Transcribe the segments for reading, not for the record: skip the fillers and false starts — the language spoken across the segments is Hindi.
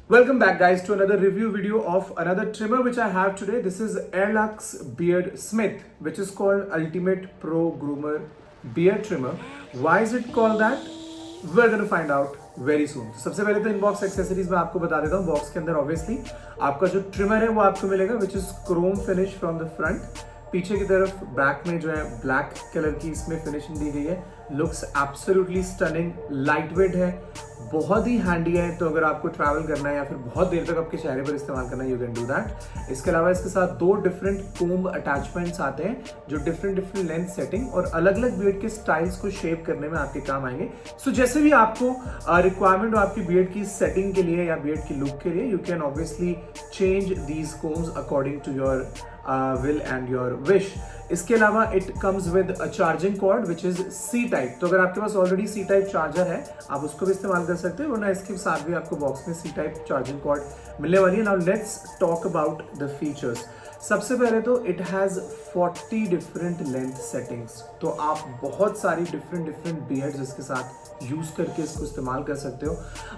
Welcome back guys to another review video of another trimmer which I have today. This is Airlux Beard Smith, which is called Ultimate Pro Groomer Beard Trimmer. Why is it called that? We're going to find out very soon. सबसे पहले तो इनबॉक्स एक्सेसरीज में आपको बता देता हूँ. बॉक्स के अंदर ऑब्वियसली आपका जो ट्रिमर है वो आपको मिलेगा which is Chrome finish from the front. पीछे की तरफ बैक में जो है ब्लैक कलर की इसमें फिनिशिंग दी गई है. Looks absolutely stunning, light weight है, बहुत ही हैंडी है. तो अगर आपको ट्रैवल करना है या फिर बहुत देर तक आपके चेहरे पर इस्तेमाल करना है, यू कैन डू दैट. इसके अलावा इसके साथ दो डिफरेंट कोम्ब अटैचमेंट्स आते हैं जो डिफरेंट लेंथ सेटिंग और अलग अलग बियर्ड के स्टाइल्स को शेप करने में आपके काम आएंगे. सो जैसे भी आपको रिक्वायरमेंट हो आपकी बियर्ड की सेटिंग के लिए या बियर्ड की लुक के लिए, you can obviously change these combs according to your will and your wish. इसके अलावा it comes with a charging cord which is C type. तो अगर आपके पास ऑलरेडी सी टाइप चार्जर है आप उसको भी इस्तेमाल कर सकते हो, वरना इसके साथ भी आपको बॉक्स में सी टाइप चार्जिंग कॉर्ड मिलने वाली है. Now let's talk about the features. सबसे पहले तो it has 40 different length settings. तो आप बहुत सारी डिफरेंट बियर्ड्स इसके साथ यूज करके इसको इस्तेमाल कर सकते हो.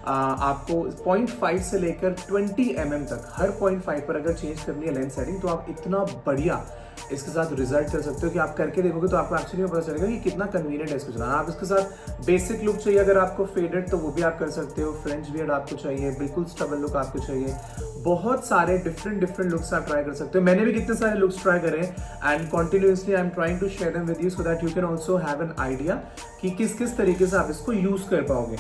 आपको 0.5 से लेकर 20 mm तक हर 0.5 पर अगर चेंज करनी है लेंथ सेटिंग तो आप इतना बढ़िया इसके साथ रिजल्ट कर सकते हो कि आप करके देखोगे तो आपको एक्चुअली पता चलेगा कि कितना कन्वीनियंट है इसको चलाना. आप इसके साथ बेसिक लुक चाहिए अगर आपको फेडेड तो वो भी आप कर सकते हो. फ्रेंच बियर्ड आपको चाहिए, बिल्कुल स्टबल लुक आपको चाहिए, बहुत सारे डिफरेंट लुक्स आप ट्राई कर सकते हो. मैंने भी कितने सारे लुक्स ट्राई करे and continuously I am trying to share them with you so that you can also have an idea कि किस किस तरीके से आप इसको यूज कर पाओगे.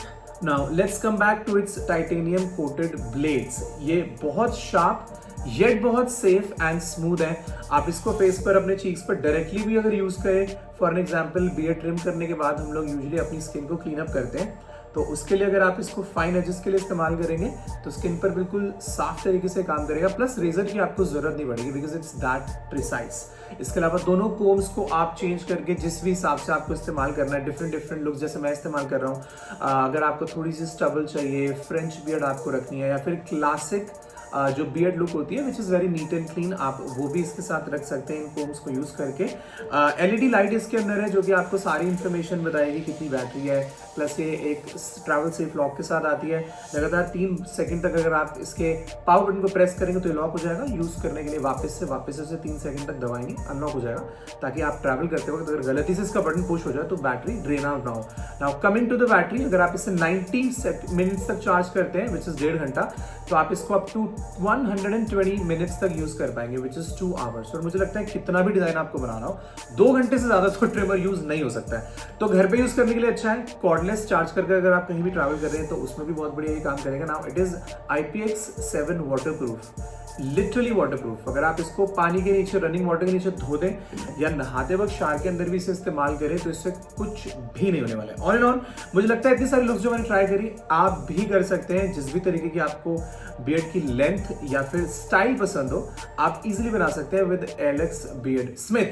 Now let's come back to its titanium coated blades. ये बहुत शार्प येट बहुत सेफ एंड स्मूथ है. आप इसको फेस पर अपने चीक्स पर डायरेक्टली भी अगर यूज करें, for an example beard trim करने के बाद हम लोग यूजुअली अपनी स्किन को क्लीन अप करते हैं, तो उसके लिए अगर आप इसको फाइन एजेस के लिए इस्तेमाल करेंगे तो स्किन पर बिल्कुल साफ तरीके से काम करेगा. प्लस रेजर की आपको जरूरत नहीं पड़ेगी बिकॉज इट्स दैट प्रिसाइज. इसके अलावा दोनों कोम्स को आप चेंज करके जिस भी हिसाब से आपको इस्तेमाल करना है, डिफरेंट लुक्स जैसे मैं इस्तेमाल कर रहा हूँ. अगर आपको थोड़ी सी स्टबल चाहिए, फ्रेंच बियर्ड आपको रखनी है या फिर क्लासिक जो बियर्ड लुक होती है which is very neat and clean, आप वो भी इसके साथ रख सकते हैं इन कोम्स को यूज़ करके. LED लाइट इसके अंदर है जो कि आपको सारी इन्फॉर्मेशन बताएगी कितनी बैटरी है. प्लस ये एक ट्रैवल सेफ लॉक के साथ आती है. लगातार 3 सेकंड तक अगर आप इसके पावर बटन को प्रेस करेंगे तो ये लॉक हो जाएगा. यूज़ करने के लिए वापस से उसे 3 सेकंड तक दबाएंगे, अनलॉक हो जाएगा, ताकि आप ट्रैवल करते वक्त अगर गलती से इसका बटन पुश हो जाए तो बैटरी ड्रेन आउट ना हो. Now coming to the battery, अगर आप इसे 90 मिनट्स तक चार्ज करते हैं विच इज़ 1.5 घंटा, तो आप इसको अप टू 120 मिनट्स तक यूज कर पाएंगे विच इज 2 आवर्स. और मुझे लगता है कितना भी डिजाइन आपको बनाना हो 2 घंटे से ज्यादा तो ट्रिमर यूज नहीं हो सकता है. तो घर पे यूज करने के लिए अच्छा है. कॉर्डलेस चार्ज करके अगर आप कहीं भी ट्रैवल कर रहे हैं तो उसमें भी बहुत बढ़िया ये काम करेगा. Now it is IPX7 waterproof, literally waterproof. अगर आप इसको पानी के नीचे, रनिंग वाटर के नीचे धो दें या नहाते वक्त शावर के अंदर भी इसे इस्तेमाल करें तो इससे कुछ भी नहीं होने वाला है. ऑन एंड ऑन मुझे लगता है इतनी सारी लुक्स जो मैंने ट्राई करी आप भी कर सकते हैं. जिस भी तरीके की आपको बियर्ड की लेंथ या फिर स्टाइल पसंद हो आप इजीली बना सकते हैं विद एयरलक्स बियर्ड स्मिथ.